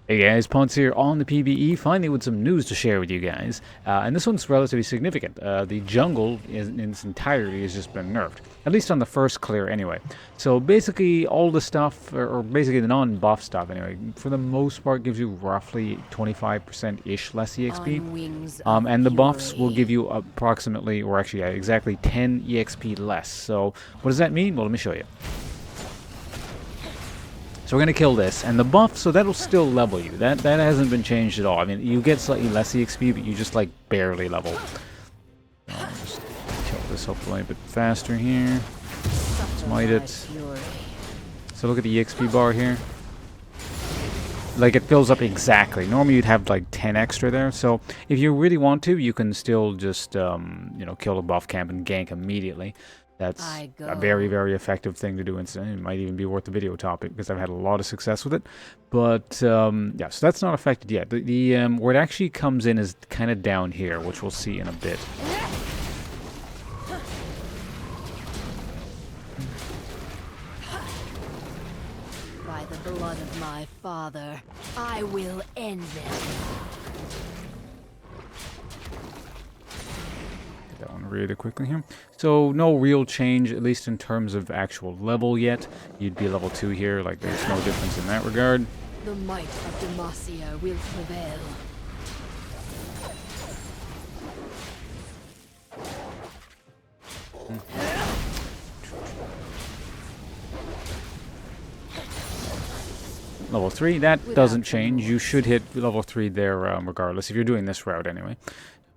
Hey guys, Ponce here on the PvE, finally with some news to share with you guys. And this one's relatively significant. The jungle in its entirety has just been nerfed. At least on the first clear anyway. So basically all the stuff, or basically the non-buff stuff anyway, for the most part gives you roughly 25%-ish less EXP. And the buffs will give you approximately, or actually exactly 10 EXP less. So what does that mean? Well, let me show you. So we're going to kill this, and the buff, so that'll still level you. That hasn't been changed at all. I mean, you get slightly less EXP, but you just, like, barely level. I'll just kill this hopefully a bit faster here. Smite it. So look at the EXP bar here. Like, it fills up exactly. Normally you'd have, like, 10 extra there. So if you really want to, you can still just, you know, kill the buff camp and gank immediately. That's a very, very effective thing to do. It might even be worth the video topic because I've had a lot of success with it. But, yeah, so that's not affected yet. Where it actually comes in is kind of down here, which we'll see in a bit. By the blood of my father, I will end them. That one really quickly here. So no real change, at least in terms of actual level yet. You'd be level 2 here, like there's no difference in that regard. The might of Demacia will prevail. Level 3, that doesn't change. You should hit level 3 there regardless, if you're doing this route anyway.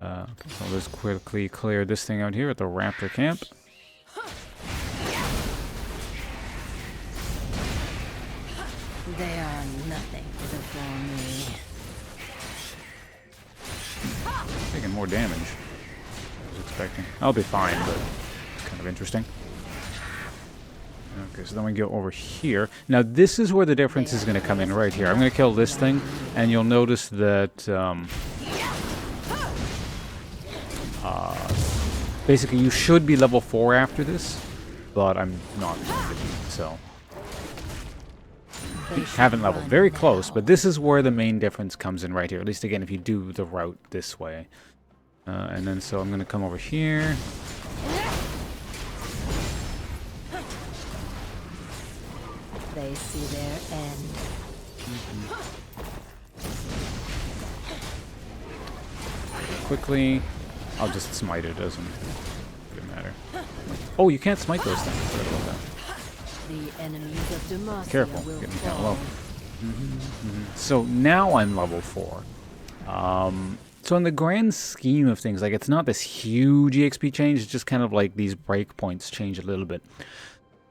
So let's quickly clear this thing out here at the raptor camp. They are nothing before me. Taking more damage than I was expecting. I'll be fine, but it's kind of interesting. Okay, so then we go over here. Now this is where the difference is going to come in right here. I'm going to kill this thing, and you'll notice that basically you should be level 4 after this, but I'm not going to be, so haven't leveled. Very close, but this is where the main difference comes in right here. At least again, if you do the route this way. And then so I'm going to come over here. They see their end. Quickly, I'll just smite it. Doesn't matter. Oh, you can't smite those things. Forget about that. The enemies of Demacia Careful, will getting kind of fall. low. So now I'm level 4. So in the grand scheme of things, like it's not this huge EXP change. It's just kind of like these breakpoints change a little bit.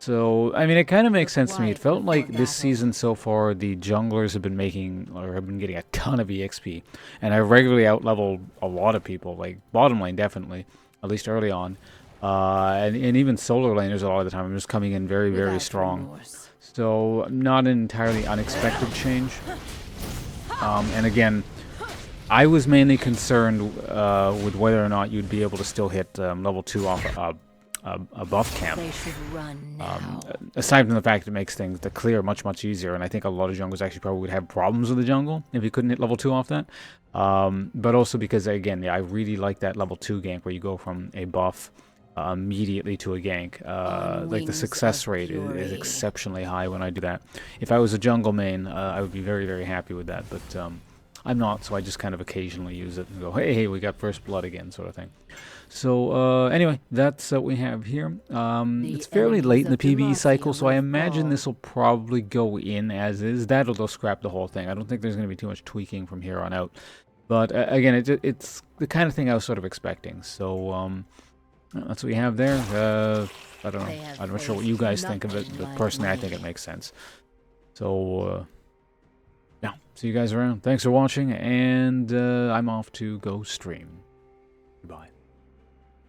So, I mean, it kind of makes sense to me. It felt like this season so far, the junglers have been making, or have been getting a ton of EXP. And I regularly out-leveled a lot of people, like bottom lane definitely, at least early on. And even solar laners a lot of the time, I'm just coming in very, very strong. So, not an entirely unexpected change. And again, I was mainly concerned with whether or not you'd be able to still hit level 2 off a buff camp. They should run now. Aside from the fact it makes things to clear much, much easier, and I think a lot of junglers actually probably would have problems with the jungle if you couldn't hit level 2 off that. But also because, again, yeah, I really like that level 2 gank where you go from a buff immediately to a gank. Like the success rate is exceptionally high when I do that. If I was a jungle main, I would be very, very happy with that, but I'm not, so I just kind of occasionally use it and go, hey, we got first blood again, sort of thing. So, anyway, that's what we have here. It's fairly late in the PvE cycle, so I imagine this will probably go in as is. That'll just scrap the whole thing. I don't think there's going to be too much tweaking from here on out. But, again, it's the kind of thing I was sort of expecting. So, that's what we have there. I don't know. I'm not sure what you guys think of it, but personally, I think it makes sense. So, yeah, see you guys around. Thanks for watching, and I'm off to go stream. Goodbye.